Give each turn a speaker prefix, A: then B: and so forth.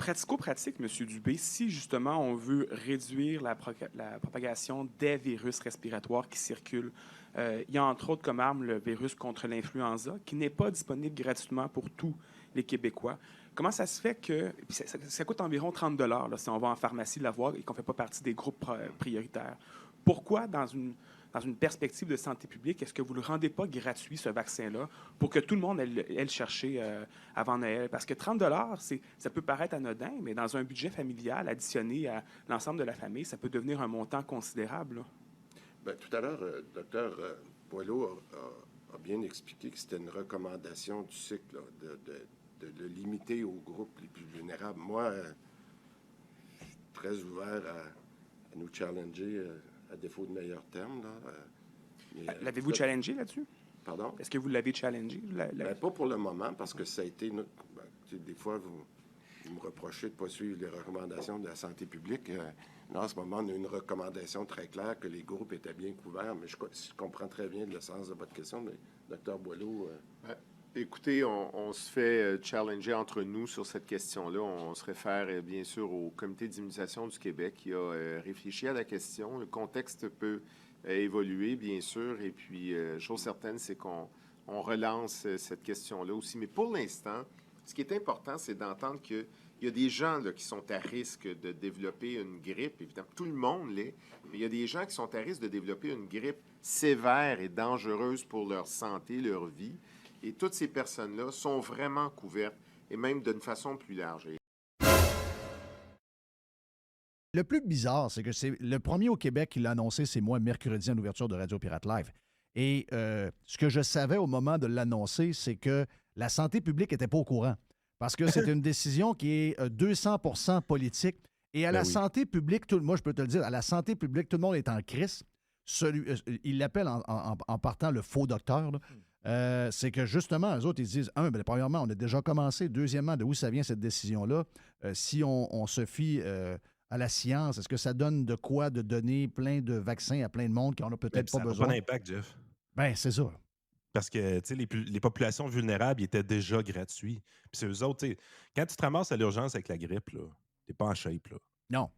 A: pratico-pratique, M. Dubé, si justement on veut réduire la propagation des virus respiratoires qui circulent, il y a entre autres comme arme le virus contre l'influenza qui n'est pas disponible gratuitement pour tous les Québécois. Comment ça se fait que puis ça coûte environ 30 là, si on va en pharmacie l'avoir et qu'on ne fait pas partie des groupes prioritaires? Pourquoi, dans une perspective de santé publique, est-ce que vous ne le rendez pas gratuit, ce vaccin-là, pour que tout le monde aille le chercher avant Noël? Parce que 30 ça peut paraître anodin, mais dans un budget familial additionné à l'ensemble de la famille, ça peut devenir un montant considérable, là.
B: Bien, tout à l'heure, docteur Boileau a bien expliqué que c'était une recommandation du cycle là, de le limiter aux groupes les plus vulnérables. Moi, je suis très ouvert à nous challenger, à défaut de meilleurs termes.
A: L'avez-vous challengé là-dessus?
B: Pardon?
A: Est-ce que vous l'avez challengé?
B: Ben, pas pour le moment, parce que ça a été... des fois, vous me reprochez de ne pas suivre les recommandations de la santé publique. Là, en ce moment, on a une recommandation très claire que les groupes étaient bien couverts, mais je comprends très bien le sens de votre question, mais Dr Boileau...
C: Écoutez, on se fait challenger entre nous sur cette question-là. On se réfère bien sûr au Comité d'immunisation du Québec qui a réfléchi à la question. Le contexte peut évoluer, bien sûr, et puis chose certaine, c'est qu'on relance cette question-là aussi. Mais pour l'instant, ce qui est important, c'est d'entendre qu'il y a des gens là, qui sont à risque de développer une grippe. Évidemment, tout le monde l'est, mais il y a des gens qui sont à risque de développer une grippe sévère et dangereuse pour leur santé, leur vie. Et toutes ces personnes-là sont vraiment couvertes, et même d'une façon plus large.
D: Le plus bizarre, c'est que c'est le premier au Québec qui l'a annoncé, c'est moi, mercredi, en ouverture de Radio Pirate Live. Et ce que je savais au moment de l'annoncer, c'est que la santé publique n'était pas au courant. Parce que c'est une décision qui est 200% politique. Et à la santé publique, moi, je peux te le dire, à la santé publique, tout le monde est en crise. Il l'appelle en partant le faux docteur, là. C'est que justement, eux autres, ils disent, premièrement, on a déjà commencé. Deuxièmement, de où ça vient cette décision-là? Si on se fie à la science, est-ce que ça donne de quoi de donner plein de vaccins à plein de monde qui n'en a peut-être pas besoin?
E: Ça n'a pas d'impact, Jeff.
D: Ben, c'est ça.
E: Parce que les populations vulnérables ils étaient déjà gratuits. Puis c'est eux autres, quand tu te ramasses à l'urgence avec la grippe, tu n'es pas en shape. Là.
D: Non.